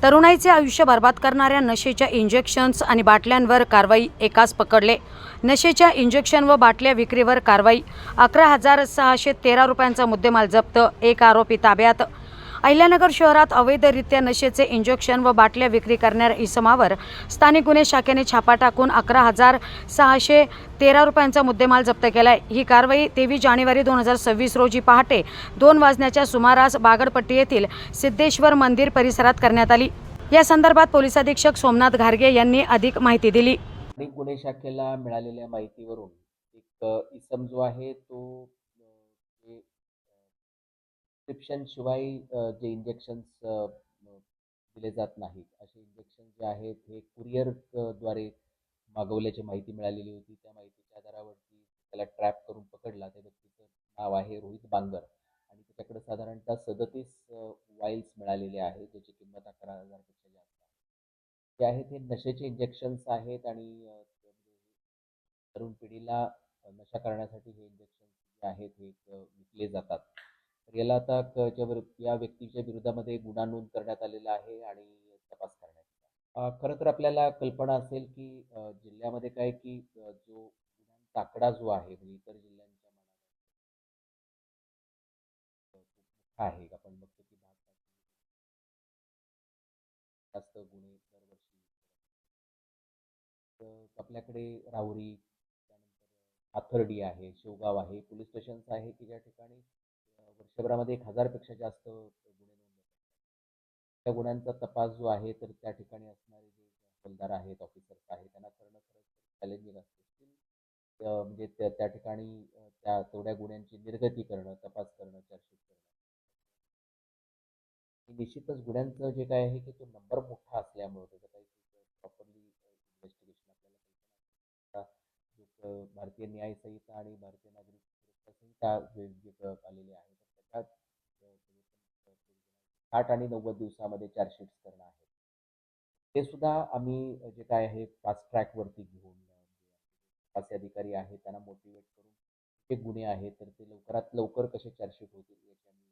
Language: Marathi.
तरुणाईचे आयुष्य बर्बाद करणाऱ्या नशेच्या इंजेक्शन्स आणि बाटल्यांवर कारवाई, एकास पकडले. नशेच्या इंजेक्शन व बाटल्या विक्रीवर कारवाई, 11,613 रुपयांचा मुद्देमाल जप्त, एक आरोपी ताब्यात. अहिल्यानगर शहरात अवैधरित्या नशेचे इंजेक्शन व बाटल्या विक्री करणाऱ्या इसमावर स्थानिक गुन्हे शाखेने छापा टाकून 11,613 रुपयांचा मुद्देमाल जप्त केलाय. ही कारवाई 23 जानेवारी 2026 रोजी पहाटे 2 वाजण्याच्या सुमारास बागडपट्टी येथील सिद्धेश्वर मंदिर परिसरात करण्यात आली. या संदर्भात पोलीस अधीक्षक सोमनाथ घारगे यांनी अधिक माहिती दिली. स्थानिक गुन्हे शाखेला मिळालेल्या माहितीवरून एक इसम जो आहे तो प्रिस्क्रिप्शन शिवाय जे इंजेक्शन्स दिले जात नाहीत असे इंजेक्शन जे आहेत हे कुरिअर द्वारे मागवल्याची माहिती मिळालेली होती. त्या माहितीच्या आधारावरती त्याला ट्रॅप करून पकडला. त्या व्यक्तीचं नाव आहे रोहित बांगर आणि त्याच्याकडे साधारणतः 37 वाईल्स मिळालेले आहेत ज्याची किंमत 11,000 पेक्षा जास्त आहे. जे आहेत हे नशेचे इंजेक्शन्स आहेत आणि तरुण पिढीला नशा करण्यासाठी हे इंजेक्शन्स जे आहेत हे विकले जातात. तर याला आता या व्यक्तीच्या विरोधामध्ये गुन्हा नोंद करण्यात आलेला आहे आणि तपास करण्यात येतो. खरं तर आपल्याला कल्पना असेल की जिल्ह्यामध्ये काय की जो गुन्ह्यांचा आकडा जो आहे म्हणजे इतर जिल्ह्यांच्या खूप मोठा आहे. आपण बघतो की जास्त गुन्हे दरवर्षी आपल्याकडे राहुरी, त्यानंतर आथर्डी आहे, शेवगाव आहे, पोलीस स्टेशन्स आहे की ज्या ठिकाणी वर्षभरामध्ये 1,000 पेक्षा जास्त गुन्हे नोंद होतात. त्या गुन्ह्यांचा तपास जो आहे तर त्या ठिकाणी असणारे जे हवालदार आहेत, ऑफिसर्स आहेत त्यांना करणं खरंच चॅलेंजिंग असते. म्हणजे त्या ठिकाणी त्या तेवढ्या गुन्ह्यांची निर्गती करणं, तपास करणं, चार्जशीट करणं. निश्चितच गुन्ह्यांचं जे काय आहे की तो नंबर मोठा असल्यामुळे त्याचं काही प्रॉपरली इन्व्हेस्टिगेशन आपल्याला भारतीय न्याय संहिता आणि भारतीय नागरिक सुरक्षा संहिता जे आलेले आहे तर त्याच्यात 60 आणि 90 दिवसामध्ये चार्जशीट्स करणं आहे. ते सुद्धा आम्ही जे काय आहे फास्ट ट्रॅकवरती घेऊन तपासी अधिकारी आहेत त्यांना मोटिवेट करून जे गुन्हे आहेत तर ते लवकरात लवकर कसे चार्जशीट होतील याची आम्ही